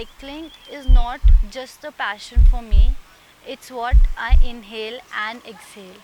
Cycling is not just a passion for me, it's what I inhale and exhale.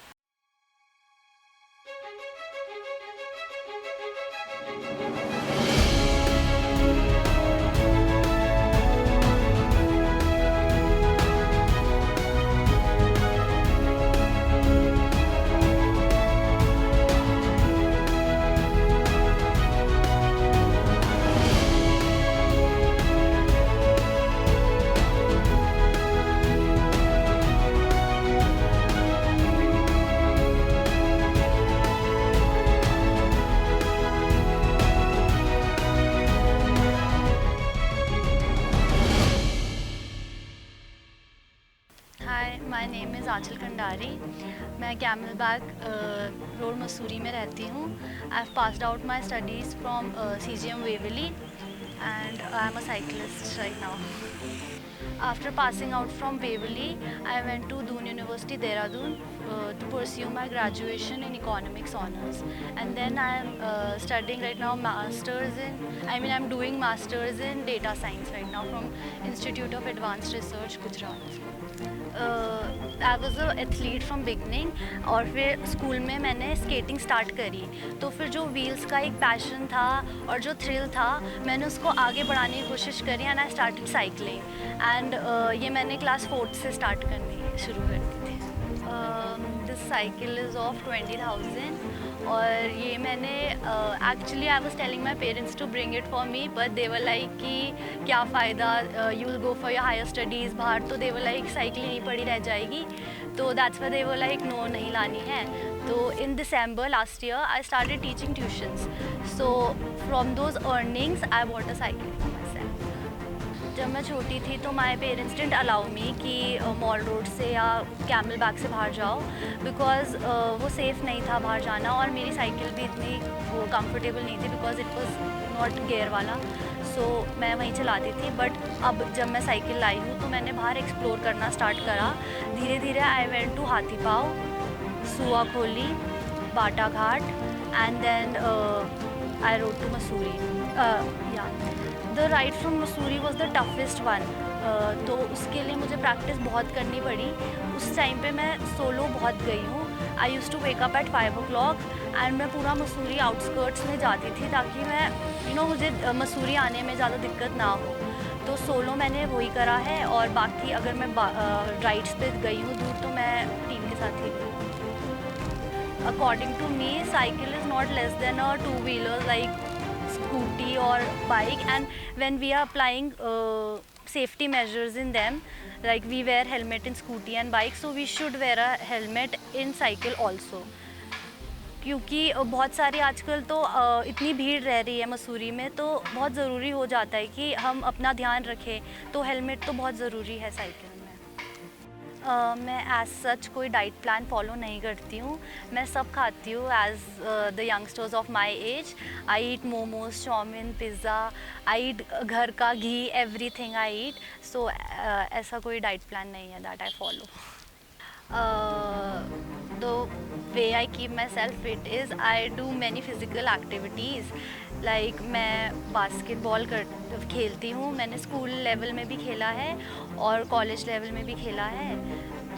Hi, my name is Aanchal Khandari. मैं Camel Back Road Mussoorie में रहती हूँ। I have passed out my studies from CGM Waverley and I am a cyclist right now. After passing out from Waverley, I went to Doon University, Dehradun to pursue my graduation in economics honors. And then I am studying right now I'm doing masters in data science right now from Institute of Advanced Research, Gujarat. I was a athlete from beginning और फिर school में मैंने skating start करी, तो फिर जो wheels का एक पैशन था और जो थ्रिल था मैंने उसको आगे बढ़ाने की कोशिश करी and I started cycling and ये मैंने क्लास 4 से स्टार्ट करनी शुरू कर दी थी। दिस साइकिल इज़ ऑफ 20,000 और ये मैंने actually I was telling my parents to bring it for me but they were like कि क्या फ़ायदा, you will go for your higher studies बाहर, तो दे वर लाइक साइकिल नहीं पड़ी रह जाएगी, तो that's why they were like no नहीं लानी है। तो in December last year I started teaching tuitions, so from those earnings I bought a cycle for myself. जब मैं छोटी थी तो my parents didn't allow me कि मॉल रोड से या कैमल बैग से बाहर जाओ बिकॉज वो सेफ़ नहीं था बाहर जाना, और मेरी साइकिल भी इतनी वो कंफर्टेबल नहीं थी because it was not gear वाला, सो मैं वहीं चलाती थी। बट अब जब मैं साइकिल लाई हूँ तो मैंने बाहर एक्सप्लोर करना स्टार्ट करा। धीरे धीरे आई वेंट टू हाथी Paon, Suakholi, Bhatta Ghat and then I rode to Mussoorie. The ride from Mussoorie was the toughest one, तो उसके लिए मुझे प्रैक्टिस बहुत करनी पड़ी। उस टाइम पे मैं सोलो बहुत गई हूँ। I used to wake up at 5 o'clock and मैं पूरा मसूरी आउटस्कर्ट्स में जाती थी ताकि मैं मुझे मसूरी आने में ज़्यादा दिक्कत ना हो। तो सोलो मैंने वही करा है, और बाकी अगर मैं राइड्स पे गई हूँ दूर तो मैं टीम के साथ ही गई। According to me cycle is not less than a 2-wheeler like scooty or bike, and when we are applying safety measures in them, like we wear helmet in scooty and bike, so we should wear a helmet in cycle also, क्योंकि बहुत सारी आजकल तो इतनी भीड़ रह रही है मसूरी में, तो बहुत ज़रूरी हो जाता है कि हम अपना ध्यान रखें, तो हेलमेट तो बहुत ज़रूरी है साइकिल में। मैं एज सच कोई डाइट प्लान फॉलो नहीं करती हूँ, मैं सब खाती हूँ as the youngsters of my age. I eat momos, chow mein, pizza, I eat घर का घी, एवरीथिंग आई ईट, सो ऐसा कोई डाइट प्लान नहीं है that I follow. The way I keep myself fit is I do many physical activities, like मैं basketball खेलती हूँ। मैंने स्कूल लेवल में भी खेला है और कॉलेज लेवल में भी खेला है,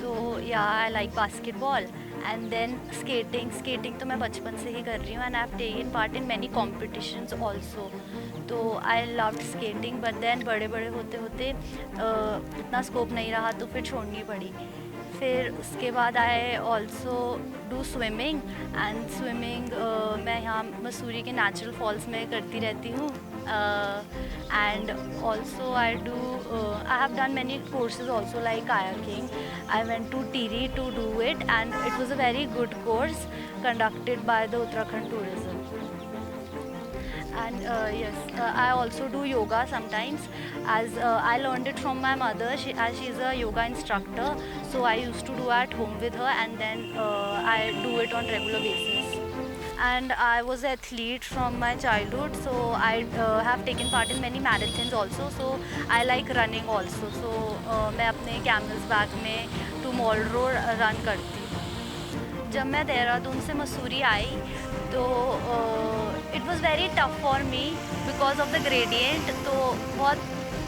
तो yeah I like basketball. And then skating तो मैं बचपन से ही कर रही हूँ and I have taken part in many competitions also, तो I love skating. But then बड़े बड़े होते होते इतना स्कोप नहीं रहा तो फिर छोड़नी पड़ी। फिर उसके बाद I also do swimming, and swimming मैं यहाँ मसूरी के नेचुरल फॉल्स में करती रहती हूँ। And also I have done many courses also like kayaking. I went to Tehri to do it and it was a very good course conducted by the Uttarakhand Tourism. And yes, I also do yoga sometimes, as I learned it from my mother, as she is a yoga instructor, so I used to do at home with her, and then I do it on regular basis. And I was an athlete from my childhood, so I have taken part in many marathons also, so I like running also, so मैं अपने camels bag में tomorrow run करती हूँ। जब मैं देहरादून से मसूरी आई तो it was very tough for me because of the gradient, तो बहुत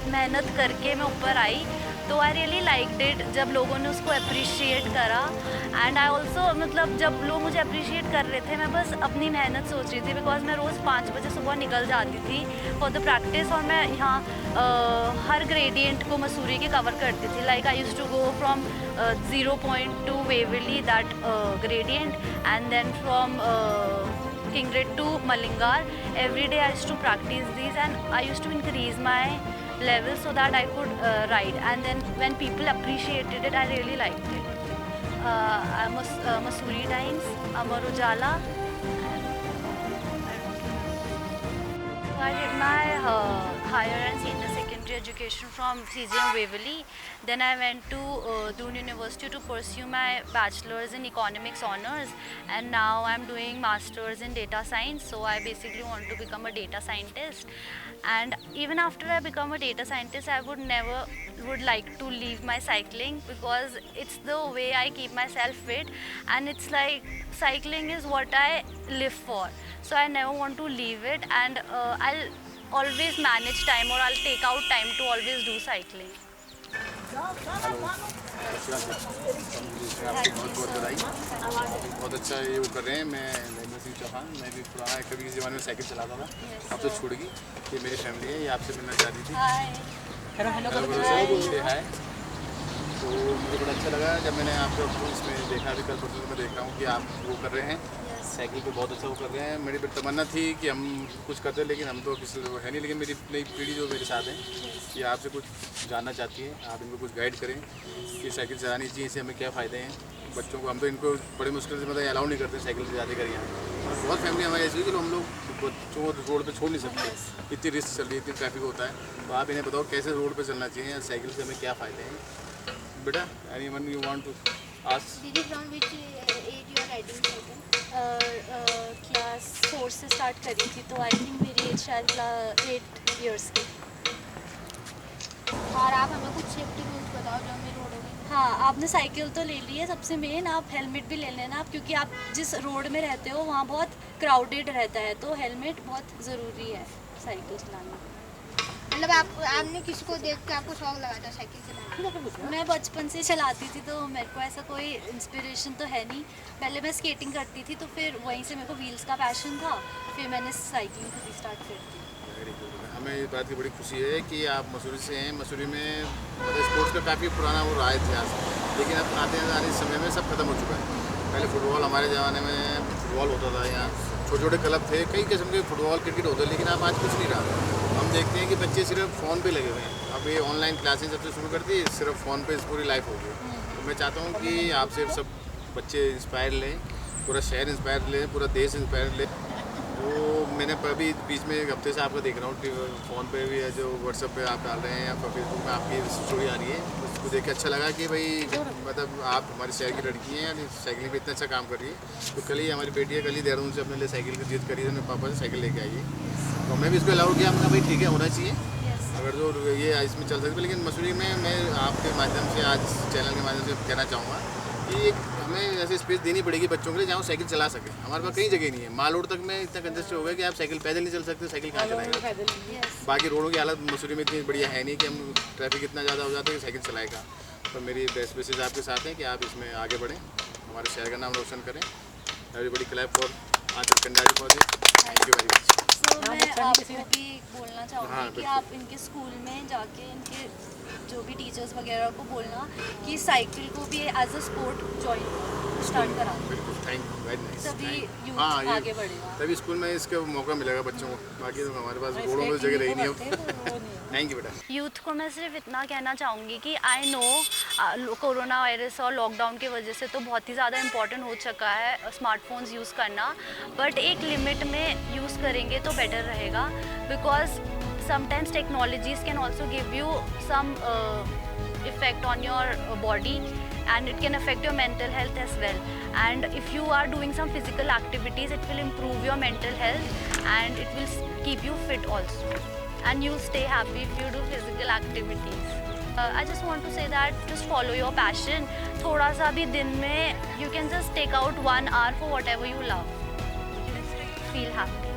मेहनत करके मैं ऊपर आई, तो आई रियली लाइक्ड इट जब लोगों ने उसको अप्रिशिएट करा। एंड आई ऑल्सो मतलब जब लोग मुझे अप्रिशिएट कर रहे थे, मैं बस अपनी मेहनत सोच रही थी, बिकॉज मैं रोज़ 5 बजे सुबह निकल जाती थी फॉर द प्रैक्टिस, और मैं यहाँ हर ग्रेडियंट को मसूरी के कवर करती थी। Like I used to go from 0.2 वेवली that gradient, and then from Kingred to Malingar. Every day I used to practice these, and I used to increase my level so that I could ride. And then when people appreciated it, I really liked it. Mussoorie Times, Amar Ujala. I did my higher and senior secondary education from CGM Waverley. Then I went to Doon University to pursue my bachelor's in economics honors, and now I'm doing master's in data science. So I basically want to become a data scientist. And even after I become a data scientist, I would like to leave my cycling, because it's the way I keep myself fit, and it's like cycling is what I live for. So I never want to leave it, and I'll always manage time, or I'll take out time to always do cycling. आपकी बहुत बहुत बधाई। बहुत अच्छा ये वो कर रहे हैं। मैं नरेंद्र सिंह चौहान, मैं भी पुराना कभी किसी ज़माने में साइकिल चलाता था, अब तो छूट गई। ये मेरी फैमिली है, ये आपसे मिलना चाहती थी। हाय। तो मुझे बड़ा अच्छा लगा जब मैंने आपको इसमें देखा, अभी कल परसों में देख रहा हूँ कि आप वो कर रहे हैं साइकिल पे, बहुत अच्छा वो कर रहे हैं। मेरी तमन्ना थी कि हम कुछ करते, लेकिन हम तो किसी है नहीं। लेकिन मेरी नई पीढ़ी जो मेरे साथ है, ये आपसे कुछ जानना चाहती है, आप इनको कुछ गाइड करें कि साइकिल चलानी चाहिए, इससे हमें क्या फ़ायदे हैं बच्चों को। हम तो इनको बड़ी मुश्किल से मतलब अलाउ नहीं करते साइकिल से ज़्यादा करिए। बहुत फैमिली हमारी ऐसी है कि हम लोग बच्चों को रोड पे छोड़ नहीं सकते, इतनी रिस्क चल रही है, इतनी ट्रैफिक होता है। तो आप इन्हें बताओ कैसे रोड पे चलना चाहिए, साइकिल से हमें क्या फ़ायदे हैं। बेटा, anyone you want to ask? Didi, from which age you are riding cycle? Class 4 से स्टार्ट करी थी, तो आई थिंक मेरी एज शायद 8 इयर्स की। और आप हमें कुछ सेफ्टी रूल्स बताओ जो हमें रोड में। हाँ, आपने साइकिल तो ले ली है, सबसे मेन आप हेलमेट भी ले लेना, क्योंकि आप जिस रोड में रहते हो वहाँ बहुत क्राउडेड रहता है, तो हेलमेट बहुत ज़रूरी है साइकिल चलाने में। मतलब आपने किसी को देख के आपको शौक लगा था साइकिल चलाने? मैं बचपन से चलाती थी, तो मेरे को ऐसा कोई इंस्पिरेशन तो है नहीं। पहले मैं स्केटिंग करती थी, तो फिर वहीं से मेरे को व्हील्स का पैशन था, फिर मैंने साइकिलिंग खुद ही स्टार्ट कर दी। Very good. हमें इस बात की बड़ी खुशी है कि आप मसूरी से हैं। मसूरी में मतलब स्पोर्ट्स का काफ़ी पुराना वो रहा है इतिहास, लेकिन अब आते आने समय में सब खत्म हो चुका है। पहले फुटबॉल, हमारे ज़माने में फुटबॉल होता था, यहाँ छोटे छोटे क्लब थे, कई किस्म के फुटबॉल क्रिकेट होते, लेकिन अब आज कुछ नहीं रहा। हम देखते हैं कि बच्चे सिर्फ फ़ोन पे लगे हुए हैं। अब ये ऑनलाइन क्लासेस जब से शुरू कर दी, सिर्फ फ़ोन पे पूरी लाइफ हो गई। तो मैं चाहता हूँ कि आपसे सब बच्चे इंस्पायर लें, पूरा शहर इंस्पायर लें, पूरा देश इंस्पायर ले। वो मैंने अभी बीच में एक हफ्ते से आपका देख रहा हूँ फ़ोन पे भी है, जो व्हाट्सएप पे आप डाल रहे हैं या फेसबुक में आपकी स्टोरी आ रही है, उसको देख के अच्छा लगा कि भाई मतलब आप हमारे शहर की लड़की हैं, साइकिलिंग पे इतना अच्छा काम कर रही है। तो कल ही हमारी बेटी है, कल ही देहरादून से अपने लिए साइकिल की जिद करी, अपने पापा से साइकिल लेके आई है। तो हमने भी इसको अलाउ किया, हमने भाई ठीक है होना चाहिए अगर जो ये इसमें चल सकते। लेकिन मसूरी में मैं आपके माध्यम से, आज चैनल के माध्यम से कहना चाहूँगा कि हमें ऐसे स्पेस देनी पड़ेगी बच्चों के लिए जहाँ साइकिल चला सके। हमारे पास कई जगह नहीं है। माल रोड तक में इतना कंजेस्टेड हो गया कि आप साइकिल पैदल नहीं चल सकते, साइकिल कहाँ चलाएंगे। बाकी रोडों की हालत मसूरी में इतनी बढ़िया है नहीं कि हम ट्रैफिक इतना ज़्यादा हो जाता है कि साइकिल चलाएगा। तो मेरी बेस्ट विशेष आपके साथ हैं कि आप इसमें आगे बढ़ें, हमारे शहर का नाम रोशन करें। Everybody clap for Anchal Kandari for this. Thank you very much. तो मैं आपको भी बोलना चाहूँगी कि आप इनके स्कूल में जाके इनके जो भी टीचर्स वगैरह को बोलना कि साइकिल को भी as a sport join start करा। बिल्कुल, थैंक यू, वेरी नाइस। तभी यूथ आगे बढ़ेगा, तभी स्कूल में इसका मौका मिलेगा बच्चों को। बाकी तो हमारे पास रोडों में जगह रही नहीं हो। थैंक यू बेटा। यूथ को मैं सिर्फ इतना कहना चाहूँगी कि आई नो कोरोना वायरस और लॉकडाउन की वजह से तो बहुत ही ज़्यादा इम्पॉर्टेंट हो चुका है स्मार्टफोन्स यूज़ करना, बट एक लिमिट में यूज़ करेंगे तो बेटर रहेगा, because sometimes technologies can also give you some effect on your body, and it can affect your mental health as well. And if you are doing some physical activities, it will improve your mental health and it will keep you fit also, and you'll stay happy if you do physical activities. I just want to say that just follow your passion. थोड़ा सा भी दिन में you can just take out 1 hour for whatever you love. Feel happy.